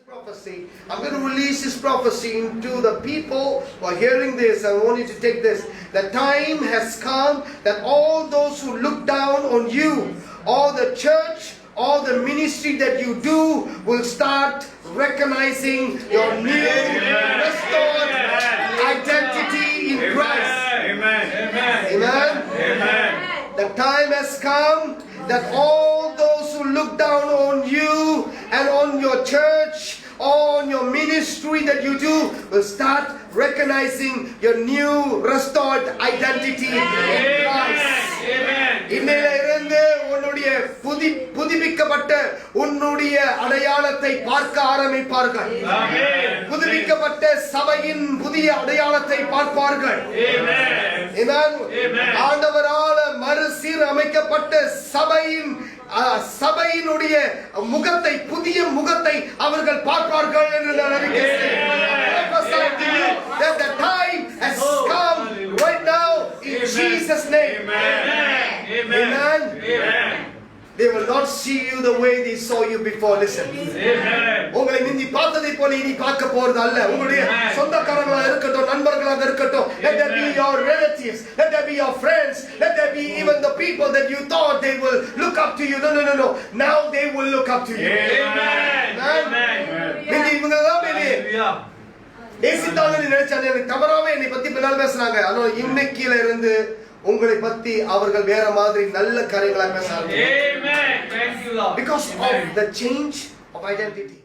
prophecy. I'm going to release this prophecy into the people who are hearing this. I want you to take this. The time has come that all those who look down on you, all the church, all the ministry that you do, will start recognizing your new restored identity in Christ. Amen. Amen. Amen. The time has come that all those who look down on you and on your church, on your ministry that you do, will start recognizing your new restored identity in Christ. இன்னையிலிருந்து உன்னுடைய புதுப்பிக்கப்பட்ட உன்னுடைய அடையாளத்தை பார்க்க ஆரம்பிப்பார்கள். புதுப்பிக்கப்பட்ட சபையின் புதிய அடையாளத்தை பார்ப்பார்கள். ஆண்டவரால் மறுசீரமைக்கப்பட்ட சபையினுடைய முகத்தை, புதிய முகத்தை அவர்கள் பார்ப்பார்கள் என்று நான் அறிவிக்கிறேன். That the time has come right now in Jesus' name. Amen. They will not see you the way they saw you before. Listen. உங்களை முந்தி பார்த்ததை போல இனி பார்க்க போறது அல்ல. உங்களுடைய சொந்தக்காரங்களா இருக்கட்டும், நண்பர்களாக இருக்கட்டும், let there be your relatives, let there be your friends, let there be even the people that you thought they will look up to you. No. Now they will look up to you. Amen. இவங்க எல்லாம் நேசித்தாங்கன்னு நினைச்சாங்க, எனக்கு தவறாவே என்னை பத்தி பின்னால் பேசுறாங்க. ஆனால் இன்னைக்கில இருந்து உங்களை பத்தி அவர்கள் வேற மாதிரி நல்ல காரியங்களா பேசுறாங்க. Because of the change of identity.